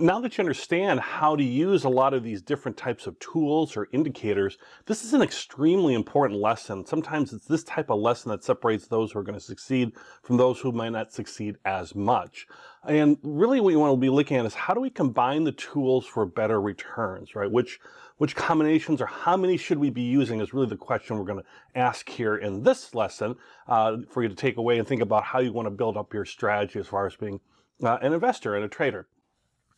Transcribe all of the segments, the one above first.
Now that you understand how to use a lot of these different types of tools or indicators, this is an extremely important lesson. Sometimes it's this type of lesson that separates those who are going to succeed from those who might not succeed as much. And really what you want to be looking at is how do we combine the tools for better returns, right? Which combinations or how many should we be using is really the question we're going to ask here in this lesson for you to take away and think about how you want to build up your strategy as far as being an investor and a trader.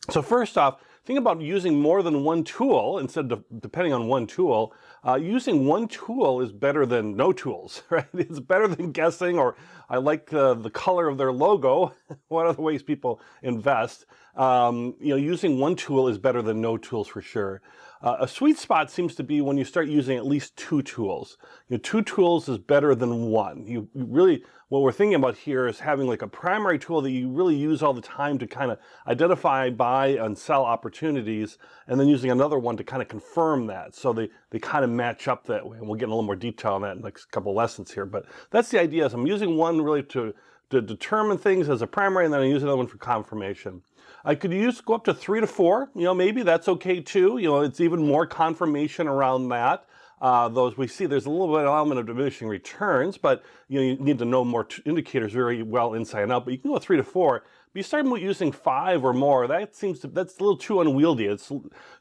So first off, think about using more than one tool instead of depending on one tool. Using one tool is better than no tools, right? It's better than guessing, or I like the color of their logo. One of the ways people invest. Using one tool is better than no tools for sure. A sweet spot seems to be when you start using at least two tools. Two tools is better than one. You really, what we're thinking about here is having like a primary tool that you really use all the time to kind of identify, buy, and sell opportunities, and then using another one to kind of confirm that. So they kind of match up that way. And we'll get in a little more detail on that in the next couple of lessons here. But that's the idea, is I'm using one really to determine things as a primary, and then I use another one for confirmation. I could go up to 3 to 4, maybe that's okay too. It's even more confirmation around that. Those we see there's a little bit of element of diminishing returns, but you need to know more indicators very well inside and out. But you can go 3 to 4. But you start using 5 or more, that's a little too unwieldy.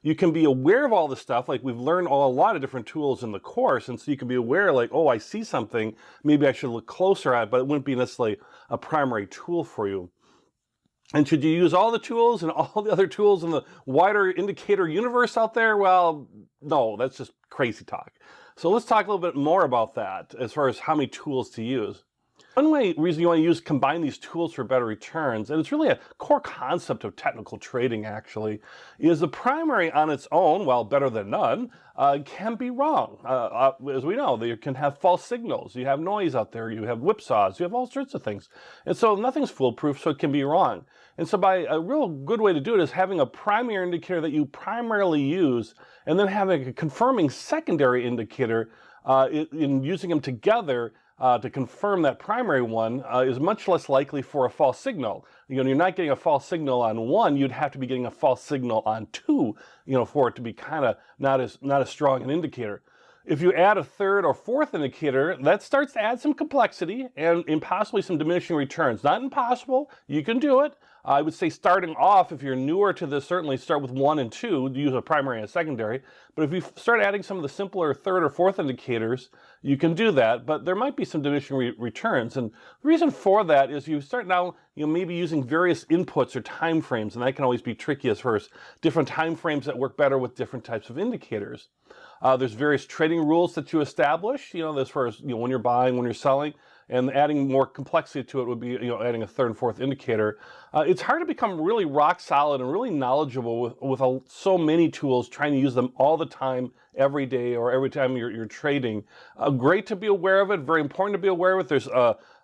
You can be aware of all the stuff, like we've learned a lot of different tools in the course, and so you can be aware, like, oh, I see something, maybe I should look closer at it, but it wouldn't be necessarily a primary tool for you. And should you use all the tools and all the other tools in the wider indicator universe out there? Well, no, that's just crazy talk. So let's talk a little bit more about that as far as how many tools to use. One reason you want to combine these tools for better returns, and it's really a core concept of technical trading actually, is the primary on its own, while better than none, can be wrong. As we know, you can have false signals, you have noise out there, you have whipsaws, you have all sorts of things. And so nothing's foolproof, so it can be wrong. And so a real good way to do it is having a primary indicator that you primarily use, and then having a confirming secondary indicator in using them together to confirm that primary one is much less likely for a false signal. You're not getting a false signal on one, you'd have to be getting a false signal on two, for it to be kind of not as strong an indicator. If you add a third or fourth indicator, that starts to add some complexity and possibly some diminishing returns. Not impossible, you can do it. I would say starting off, if you're newer to this, certainly start with 1 and 2, use a primary and a secondary. But if you start adding some of the simpler third or fourth indicators, you can do that, but there might be some diminishing returns. And the reason for that is you start now, maybe using various inputs or time frames, and that can always be tricky as far as different time frames that work better with different types of indicators. There's various trading rules that you establish, as far as when you're buying, when you're selling, and adding more complexity to it would be, adding a third and fourth indicator. It's hard to become really rock solid and really knowledgeable with so many tools, trying to use them all the time, every day, or every time you're trading. Great to be aware of it, very important to be aware of it. There's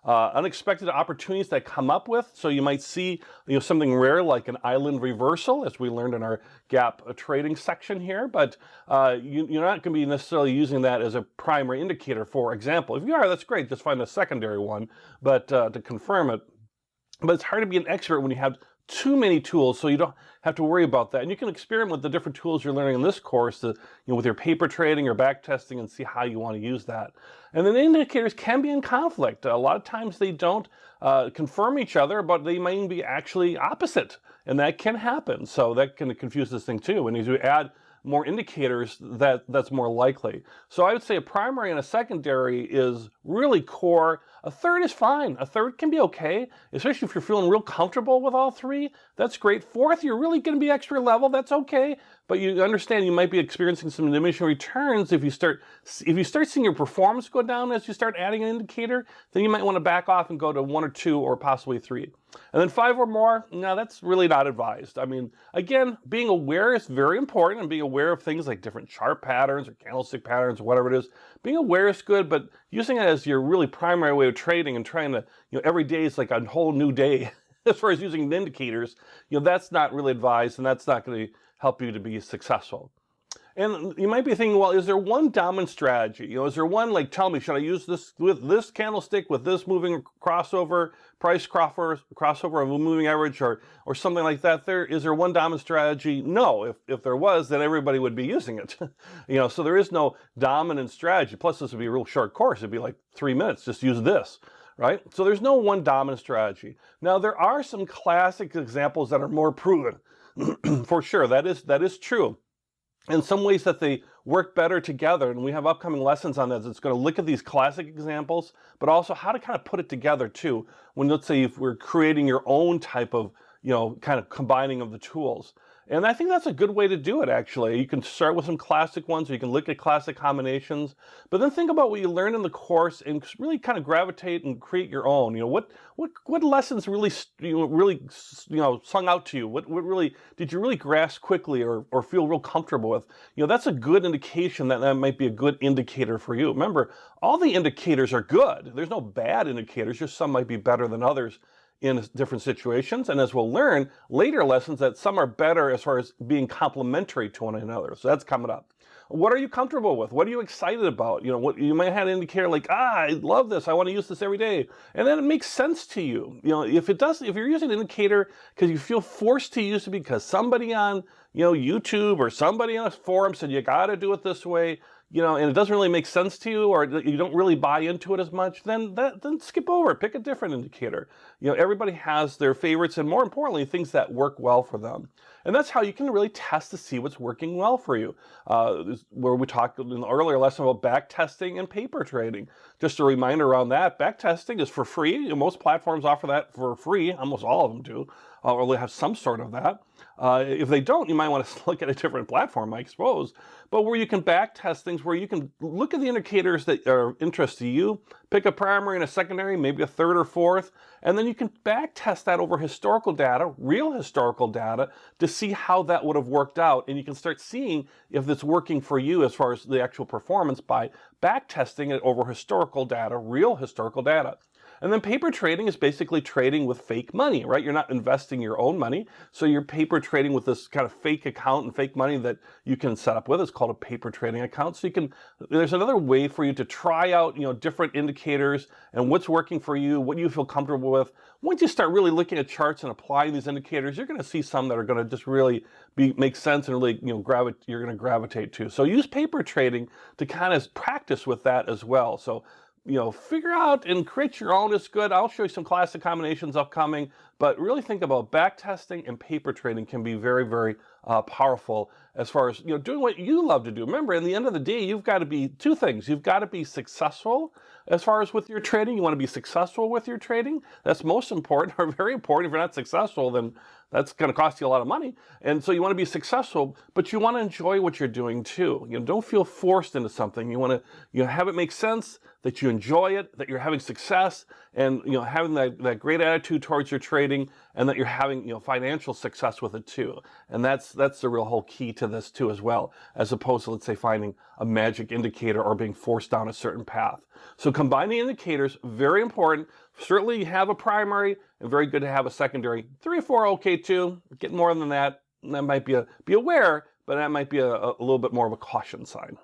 unexpected opportunities that come up with, so you might see something rare like an island reversal, as we learned in our gap trading section here, but you're not going to be necessarily using that as a primary indicator, for example. If you are, that's great, just find a secondary one, but to confirm it. But it's hard to be an expert when you have too many tools, so you don't have to worry about that. And you can experiment with the different tools you're learning in this course, with your paper trading or back testing, and see how you want to use that. And then indicators can be in conflict. A lot of times they don't confirm each other, but they might be actually opposite, and that can happen. So that can confuse this thing too. And as you add more indicators, that's more likely. So I would say a primary and a secondary is really core. A third is fine. A third can be okay, especially if you're feeling real comfortable with all three. That's great. Fourth, you're really going to be extra level. That's okay. But you understand you might be experiencing some diminishing returns if you start seeing your performance go down as you start adding an indicator. Then you might want to back off and go to 1 or 2 or possibly 3. And then 5 or more, no, that's really not advised. I mean, again, being aware is very important, and being aware of things like different chart patterns or candlestick patterns or whatever it is. Being aware is good, but using it as your really primary way of trading and trying to, every day is like a whole new day as far as using the indicators, that's not really advised, and that's not going to help you to be successful. And you might be thinking, well, is there one dominant strategy? Is there one, like, tell me, should I use this with this candlestick, with this moving crossover, price crossover of a moving average, or something like that? Is there one dominant strategy? No. If there was, then everybody would be using it. So there is no dominant strategy. Plus, this would be a real short course. It'd be like 3 minutes. Just use this. Right? So there's no one dominant strategy. Now, there are some classic examples that are more proven. For sure, that is true. In some ways that they work better together, and we have upcoming lessons on that. It's going to look at these classic examples, but also how to kind of put it together too. When, let's say, if we're creating your own type of, kind of combining of the tools. And I think that's a good way to do it, actually. You can start with some classic ones, or you can look at classic combinations, but then think about what you learn in the course and really kind of gravitate and create your own. What lessons really, sung out to you? What really, did you really grasp quickly or feel real comfortable with? That's a good indication that might be a good indicator for you. Remember, all the indicators are good. There's no bad indicators, just some might be better than others in different situations, and as we'll learn later lessons, that some are better as far as being complementary to one another. So that's coming up. What are you comfortable with? What are you excited about? What you might have an indicator like, I love this, I want to use this every day, and then it makes sense to you. If you're using an indicator because you feel forced to use it because somebody on YouTube or somebody on a forum said you got to do it this way, and it doesn't really make sense to you, or you don't really buy into it as much, then skip over it. Pick a different indicator. Everybody has their favorites, and more importantly, things that work well for them. And that's how you can really test to see what's working well for you. Where we talked in the earlier lesson about back testing and paper trading. Just a reminder around that, back testing is for free. Most platforms offer that for free. Almost all of them do, or they have some sort of that. If they don't, you might want to look at a different platform, I suppose. But where you can back test things, where you can look at the indicators that are of interest to you, pick a primary and a secondary, maybe a third or fourth, and then you can back test that over historical data, real historical data, to see how that would have worked out. And you can start seeing if it's working for you as far as the actual performance by back testing it over historical data, real historical data. And then paper trading is basically trading with fake money, right? You're not investing your own money. So you're paper trading with this kind of fake account and fake money that you can set up with. It's called a paper trading account. So there's another way for you to try out, different indicators and what's working for you, what you feel comfortable with. Once you start really looking at charts and applying these indicators, you're going to see some that are going to just really make sense and really, you're going to gravitate to. So use paper trading to kind of practice with that as well. So figure out and create your own is good. I'll show you some classic combinations upcoming, but really think about back testing and paper trading can be very, very powerful as far as, doing what you love to do. Remember, in the end of the day, you've got to be two things. You've got to be successful as far as with your trading. You want to be successful with your trading. That's most important, or very important. If you're not successful, then that's going to cost you a lot of money. And so you want to be successful, but you want to enjoy what you're doing too. Don't feel forced into something. You want to have it make sense, that you enjoy it, that you're having success, and having that great attitude towards your trading, and that you're having financial success with it too. And that's the real whole key to this too as well, as opposed to, let's say, finding a magic indicator or being forced down a certain path. So combining indicators, very important. Certainly have a primary, and very good to have a secondary. 3 or 4 okay too. Get more than that, that might be be aware, but that might be a little bit more of a caution sign.